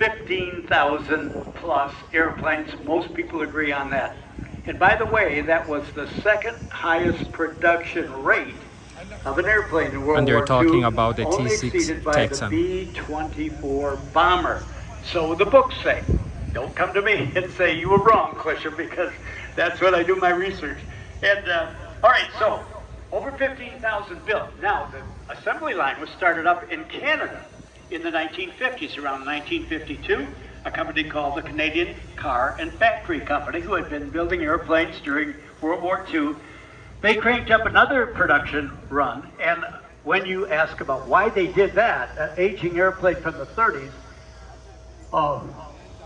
15,000 plus airplanes. Most people agree on that. And by the way, that was the second highest production rate of an airplane in World And they're War talking II, about the only T6 exceeded by Texan. the B-24 bomber. So the books say. Don't come to me and say you were wrong, Clisher, because that's what I do my research. And all right, so over 15,000 built. Now the assembly line was started up in Canada in the 1950s. Around 1952, a company called the Canadian Car and Factory Company, who had been building airplanes during World War II, they cranked up another production run. And when you ask about why they did that, an aging airplane from the 30s,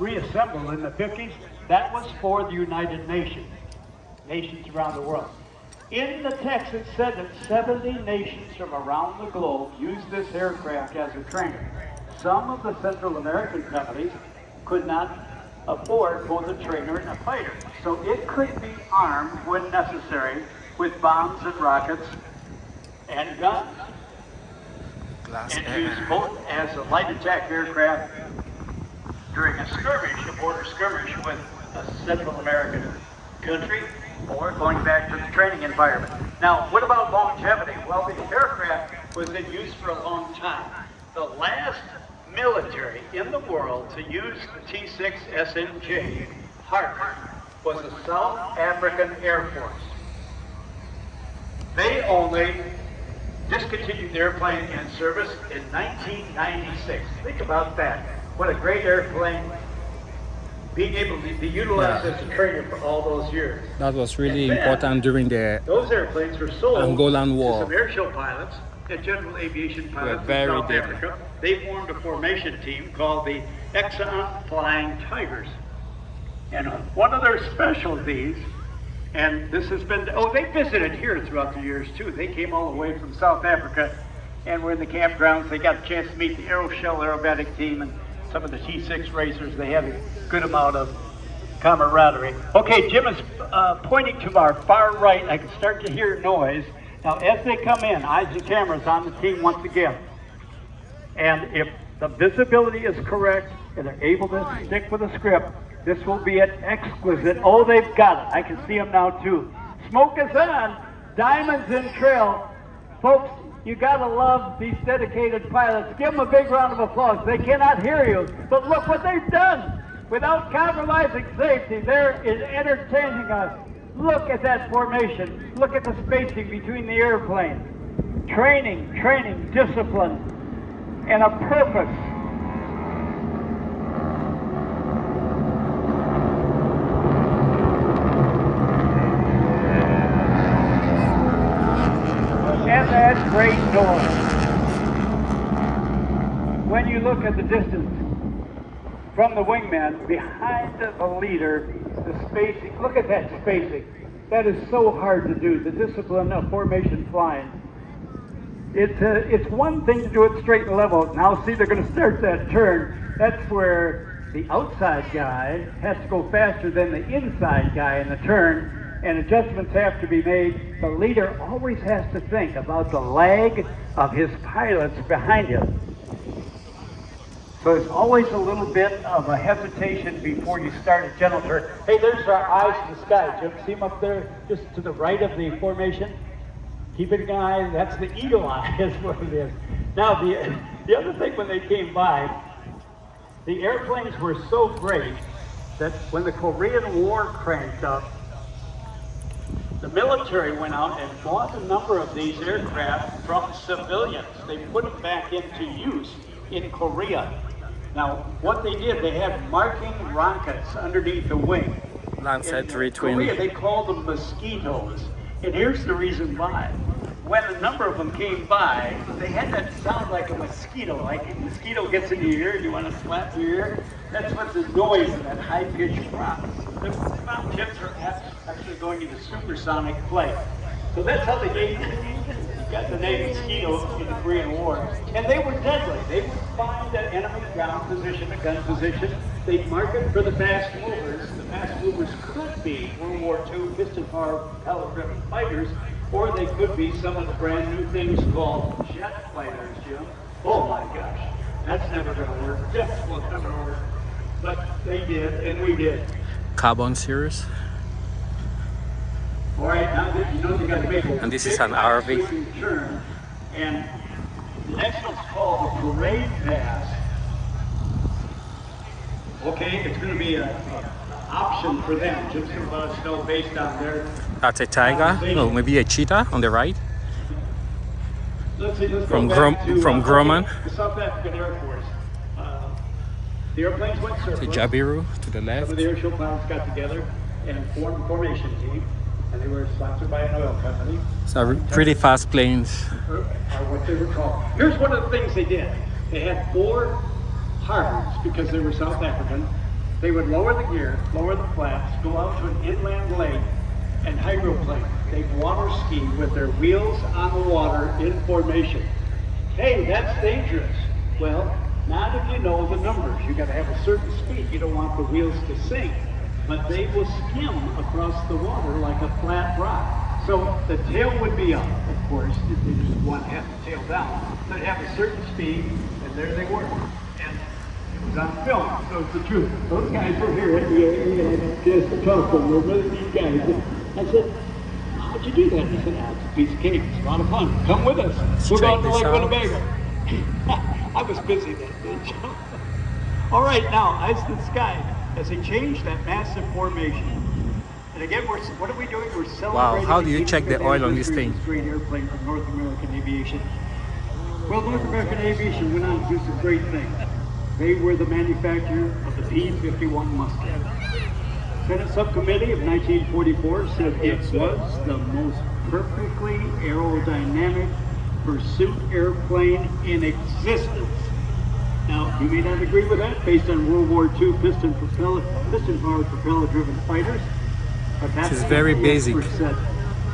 reassembled in the 50s, that was for the United Nations, nations around the world. In the text, it said that 70 nations from around the globe used this aircraft as a trainer. Some of the Central American companies could not afford both a trainer and a fighter, so it could be armed when necessary with bombs and rockets and guns, and used both as a light attack aircraft during a skirmish, a border skirmish with a Central American country, or going back to the training environment. Now, what about longevity? Well, the aircraft was in use for a long time. The last military in the world to use the T6 SNJ Harvard was the South African Air Force. They only discontinued the airplane in service in 1996. Think about that. What a great airplane, being able to be utilized as a trainer for all those years. That was really important during the Those airplanes were sold Angolan War. to some airshow pilots and general aviation pilots in very South deadly. Africa. They formed a formation team called the Exxon Flying Tigers. And one of their specialties, and this has been, they visited here throughout the years too. They came all the way from South Africa and were in the campgrounds. They got a chance to meet the Aerobatic team and some of the T6 racers. They have a good amount of camaraderie. Okay, Jim is pointing to our far right. I can start to hear noise. Now, as they come in, eyes and cameras on the team once again. And if the visibility is correct and they're able to stick with the script, this will be an exquisite. Oh, they've got it. I can see them now too. Smoke is on. Diamonds in trail. Folks, you gotta love these dedicated pilots. Give them a big round of applause. They cannot hear you, but look what they've done. Without compromising safety, they're entertaining us. Look at that formation. Look at the spacing between the airplanes. Training, discipline, and a purpose. And that great noise. When you look at the distance from the wingman behind the leader, the spacing, look at that spacing. That is so hard to do, the discipline of formation flying. It's one thing to do it straight and level. Now see, they're going to start that turn. That's where the outside guy has to go faster than the inside guy in the turn, and adjustments have to be made. The leader always has to think about the lag of his pilots behind him. So there's always a little bit of a hesitation before you start a gentle turn. Hey, there's our eyes in the sky, Jim. See them up there just to the right of the formation? Keep it an eye, that's the eagle eye is what it is. Now, the other thing when they came by, the airplanes were so great that when the Korean War cranked up, the military went out and bought a number of these aircraft from civilians. They put them back into use in Korea. Now, what they did, they had marking rockets underneath the wing. Lancet In 320. Korea, they called them mosquitoes. And here's the reason why. When a number of them came by, they had that sound like a mosquito. Like a mosquito gets in your ear and you want to slap your ear. That's what the noise of that high-pitched rock. The sound tips are actually going into supersonic flight. So that's how they got the name mosquito in the Korean War. And they were deadly. They would find an enemy ground position, a gun position. They'd mark it for the fast movers. The fast movers could be World War II piston-powered propeller-driven fighters, or they could be some of the brand new things called jet fighters, Jim. Oh my gosh. That's never going to work. This was never going to work. But they did, and we did. Carbon series. All right, now that you know you got to make a And this is big an RV. sweeping turn, and the next one's called the parade pass. Okay, it's going to be an option for them, just to let us know based on their. That's a tiger. No, maybe a cheetah on the right. Let's see, let's From go back from Grumman. the South African Air Force. The airplanes went To surface. Jabiru to the Some left. of the airshow pilots got together and formed a formation team, and they were sponsored by an oil company. So pretty fast planes. Are what they were called. Here's one of the things they did. They had 4 harbors because they were South African. They would lower the gear, lower the flaps, go out to an inland lake, and hydroplane. They'd water ski with their wheels on the water in formation. Hey, that's dangerous. Well, not if you know the numbers. You got to have a certain speed. You don't want the wheels to sink. But they will skim across the water like a flat rock. So the tail would be up, of course, if they just want to have the tail down. They'd have a certain speed, and there they were. And it was on film, so it's the truth. Those guys were here at the AA, just to talk to them. We're with these guys. I said, how'd you do that? He said, it's a piece of cake. It's a lot of fun. Come with us. We're going to Lake Winnebago. I was busy that day. All right, now, eyes to the sky. As they change that massive formation. And again, what are we doing? We're celebrating. Wow, how do you the check the oil on this thing? This great airplane from North American Aviation. Well, North American Aviation went on to do some great things. They were the manufacturer of the P-51 Mustang. Senate Subcommittee of 1944 said it was the most perfectly aerodynamic pursuit airplane in existence. Now, you may not agree with that based on World War II piston-powered propeller-driven fighters, but that's This is very what the basic. experts said.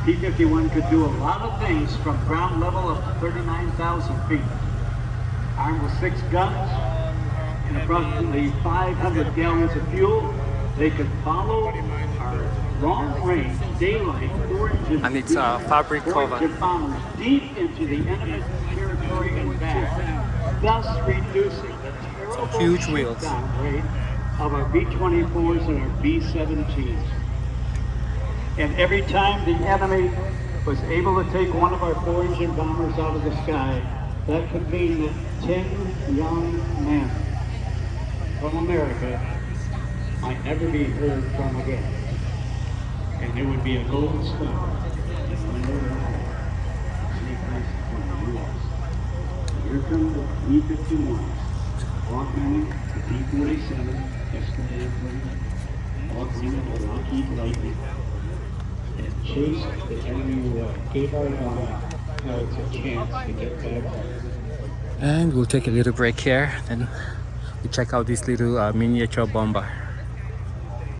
P-51 could do a lot of things from ground level up to 39,000 feet. Armed with 6 guns and approximately 500 gallons of fuel, they could follow our long-range daylight 4-engine And it's a fabric cover. bombers deep into the enemy territory and back, thus reducing the terrible Huge wheels. down rate of our B-24s and our B-17s. And every time the enemy was able to take one of our 4-engine bombers out of the sky, that could mean that 10 young men from America might never be heard from again. And there would be a golden star in the Here come the B-51s, augmenting the B-47 escort airplane, augmenting the Lockheed Lightning, and chased the enemy away. Gave our pilots a chance to get back home. And we'll take a little break here. Then we check out this little miniature bomber.